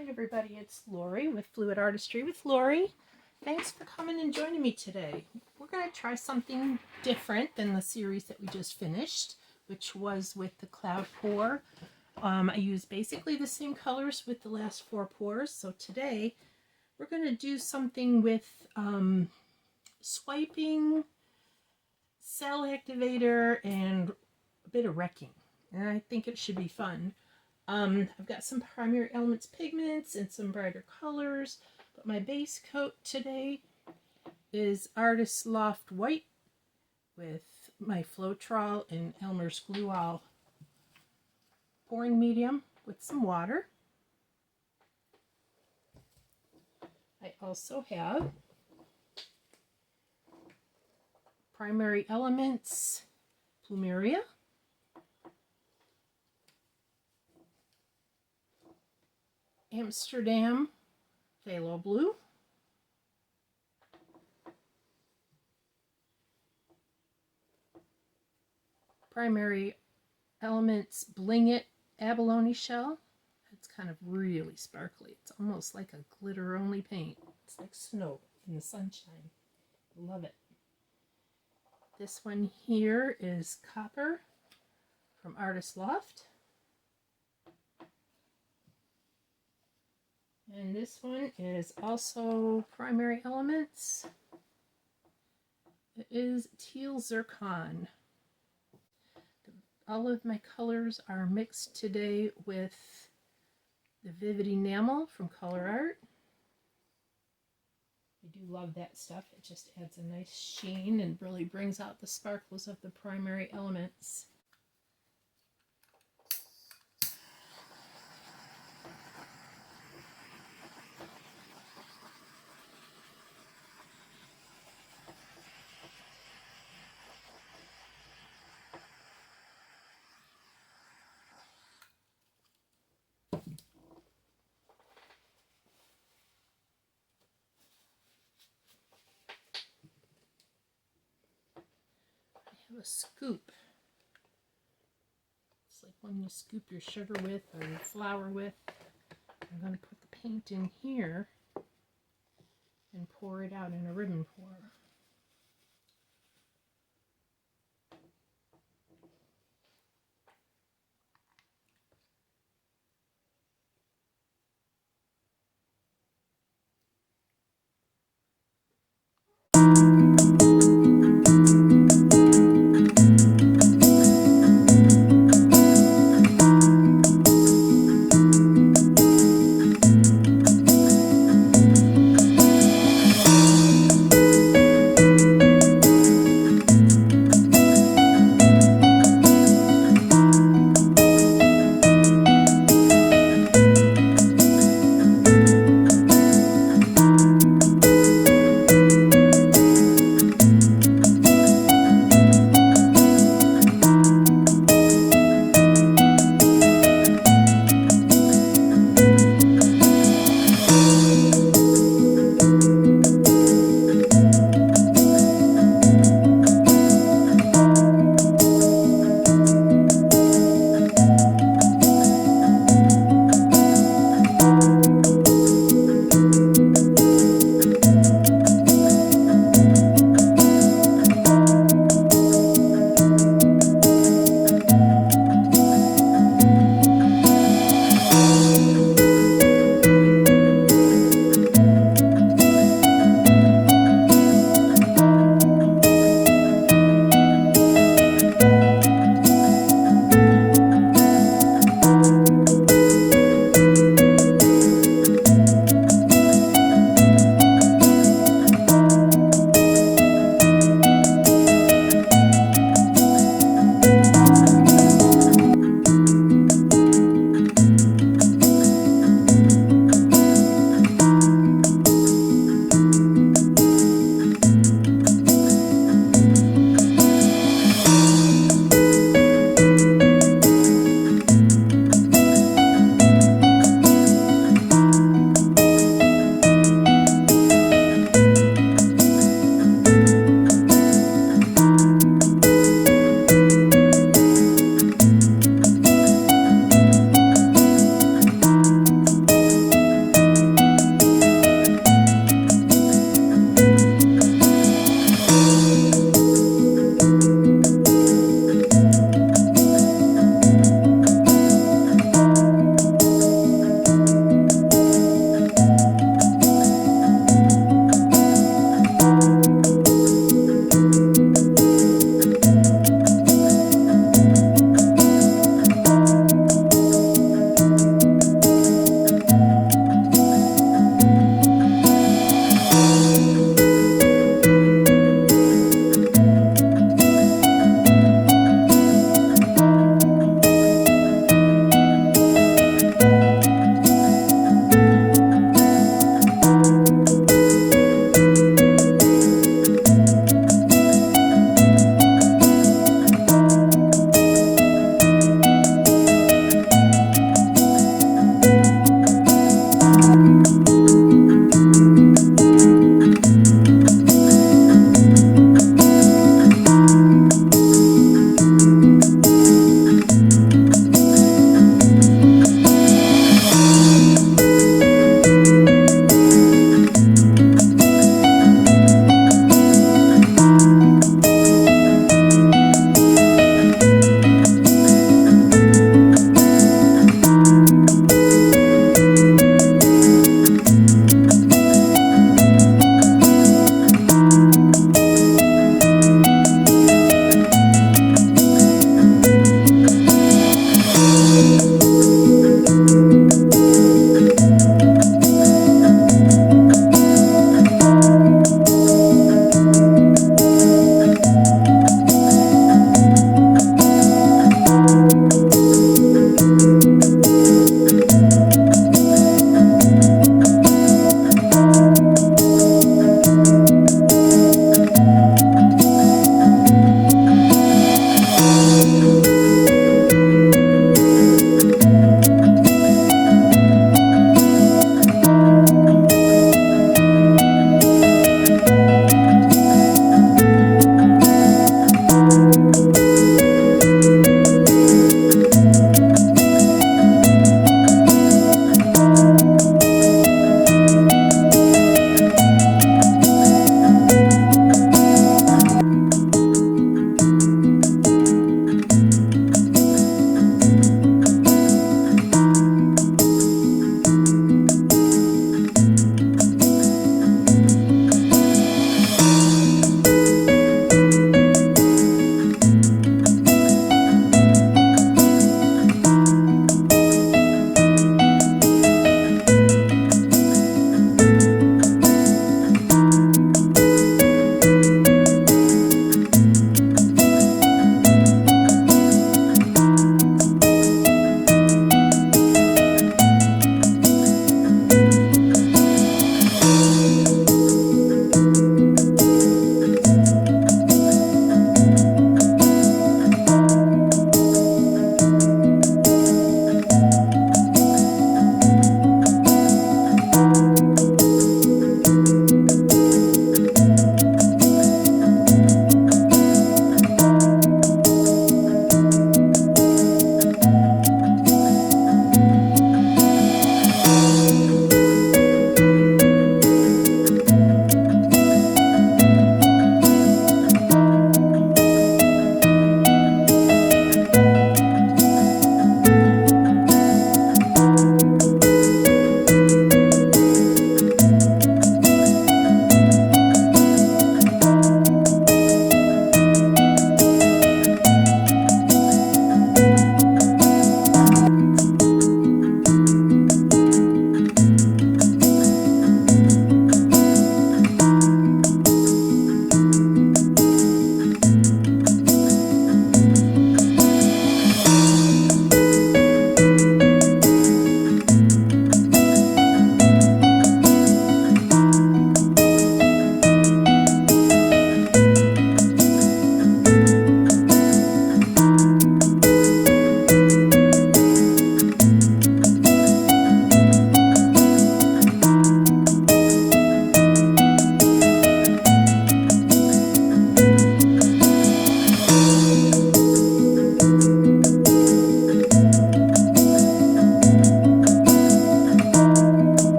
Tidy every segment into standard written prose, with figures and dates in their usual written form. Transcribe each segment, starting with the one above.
Hi everybody, it's Lori with Fluid Artistry with Lori. Thanks for coming and joining me today. We're going to try something different than the series that we just finished, which was with the cloud pour. I used basically the same colors with the last 4 pours, so today we're going to do something with swiping, cell activator, and a bit of wrecking, and I think it should be fun. I've got some primary elements pigments and some brighter colors, but my base coat today is Artist Loft white with my Floetrol and Emer's glue all pouring medium with some water. I also have primary elements plumeria, Amsterdam Pthalo blue, primary elements bling it abalone shell. It's kind of really sparkly. It's almost like a glitter only paint. It's like snow in the sunshine. Love it. This one here is copper from Artist Loft. And this one is also primary elements. It is teal zircon. All of my colors are mixed today with the Vivid Enamel from Color Art. I do love that stuff. It just adds a nice sheen and really brings out the sparkles of the primary elements. A scoop. It's like when you scoop your sugar with or your flour with. I'm going to put the paint in here and pour it out in a ribbon pour.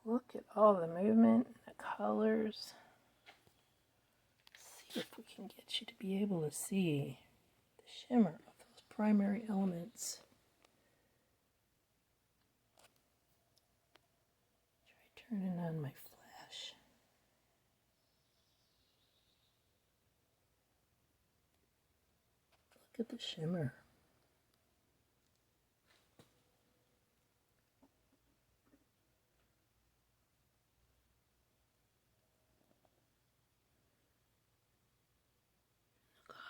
Look at all the movement, the colors. Let's see if we can get you to be able to see the shimmer of those primary elements. Try turning on my flash. Look at the shimmer.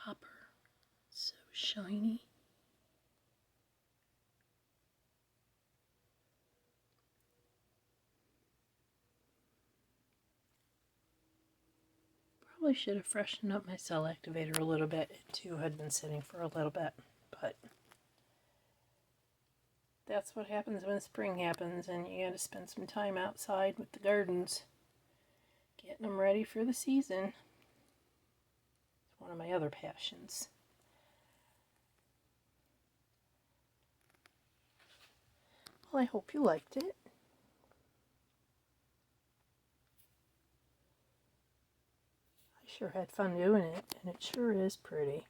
Copper, so shiny. Probably should have freshened up my cell activator a little bit. It too had been sitting for a little bit, but that's what happens when spring happens, and you got to spend some time outside with the gardens, getting them ready for the season. It's one of my other passions. Well, I hope you liked it. I sure had fun doing it, and it sure is pretty.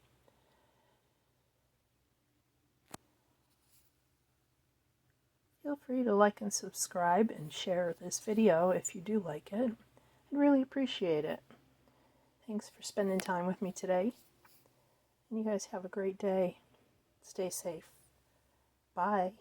Feel free to like and subscribe and share this video if you do like it. I'd really appreciate it. Thanks for spending time with me today. And you guys have a great day. Stay safe. Bye.